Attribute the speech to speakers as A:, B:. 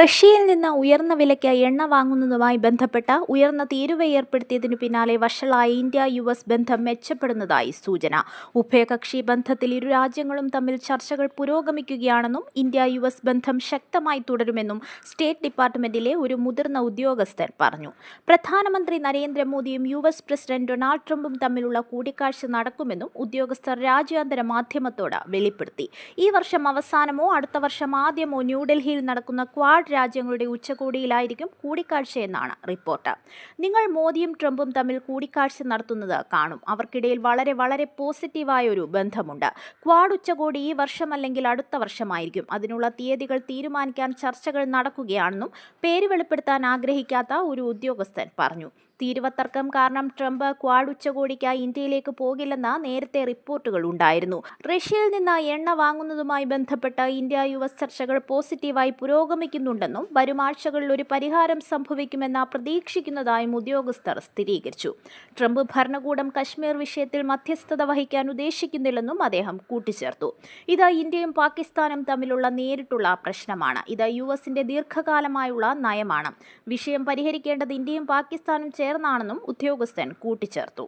A: റഷ്യയിൽ നിന്ന് ഉയർന്ന വിലയ്ക്ക് എണ്ണ വാങ്ങുന്നതുമായി ബന്ധപ്പെട്ട ഉയർന്ന തീരുവ ഏർപ്പെടുത്തിയതിനു പിന്നാലെ വഷളായ ഇന്ത്യ-യു-എസ് ബന്ധം മെച്ചപ്പെടുന്നതായി സൂചന. ഉഭയകക്ഷി ബന്ധത്തിൽ ഇരു രാജ്യങ്ങളും തമ്മിൽ ചർച്ചകൾ പുരോഗമിക്കുകയാണെന്നും ഇന്ത്യ-യു-എസ് ബന്ധം ശക്തമായി തുടരുമെന്നും സ്റ്റേറ്റ് ഡിപ്പാർട്ട്മെന്റിലെ ഒരു മുതിർന്ന ഉദ്യോഗസ്ഥൻ പറഞ്ഞു. പ്രധാനമന്ത്രി നരേന്ദ്രമോദിയും യു-എസ് പ്രസിഡന്റ് ഡൊണാൾഡ് ട്രംപും തമ്മിലുള്ള കൂടിക്കാഴ്ച നടക്കുമെന്നും ഉദ്യോഗസ്ഥർ രാജ്യാന്തര മാധ്യമത്തോട് വെളിപ്പെടുത്തി. ഈ വർഷം അവസാനമോ അടുത്ത വർഷം ആദ്യമോ ന്യൂഡൽഹിയിൽ നടക്കുന്ന ക്വാഡ് രാജ്യങ്ങളുടെ ഉച്ചകോടിയിലായിരിക്കും കൂടിക്കാഴ്ചയെന്നാണ് റിപ്പോർട്ട്. നിങ്ങൾ മോദിയും ട്രംപും തമ്മിൽ കൂടിക്കാഴ്ച നടത്തുന്നത് കാണും. അവർക്കിടയിൽ വളരെ പോസിറ്റീവായ ഒരു ബന്ധമുണ്ട്. ക്വാഡ് ഉച്ചകോടി ഈ വർഷം അല്ലെങ്കിൽ അടുത്ത വർഷമായിരിക്കും. അതിനുള്ള തീയതികൾ തീരുമാനിക്കാൻ ചർച്ചകൾ നടക്കുകയാണെന്നും പേര് വെളിപ്പെടുത്താൻ ആഗ്രഹിക്കാത്ത ഒരു ഉദ്യോഗസ്ഥൻ പറഞ്ഞു. തീരുവത്തർക്കം കാരണം ട്രംപ് ക്വാഡ് ഉച്ചകോടിക്കായി ഇന്ത്യയിലേക്ക് പോകില്ലെന്ന നേരത്തെ റിപ്പോർട്ടുകൾ ഉണ്ടായിരുന്നു. റഷ്യയിൽ നിന്ന് എണ്ണ വാങ്ങുന്നതുമായി ബന്ധപ്പെട്ട് ഇന്ത്യ-യു-എസ് ചർച്ചകൾ പോസിറ്റീവായി പുരോഗമിക്കുന്നുണ്ടെന്നും വരും ആഴ്ചകളിൽ ഒരു പരിഹാരം സംഭവിക്കുമെന്ന് പ്രതീക്ഷിക്കുന്നതായും ഉദ്യോഗസ്ഥർ സ്ഥിരീകരിച്ചു. ട്രംപ് ഭരണകൂടം കശ്മീർ വിഷയത്തിൽ മധ്യസ്ഥത വഹിക്കാൻ ഉദ്ദേശിക്കുന്നില്ലെന്നും അദ്ദേഹം കൂട്ടിച്ചേർത്തു. ഇത് ഇന്ത്യയും പാകിസ്ഥാനും തമ്മിലുള്ള നേരിട്ടുള്ള പ്രശ്നമാണ്. ഇത് യു-എസിന്റെ ദീർഘകാലമായുള്ള നയമാണ്. വിഷയം പരിഹരിക്കേണ്ടത് ഇന്ത്യയും പാകിസ്ഥാനും ചേർന്നാണെന്നും ഉദ്യോഗസ്ഥൻ കൂട്ടിച്ചേർത്തു.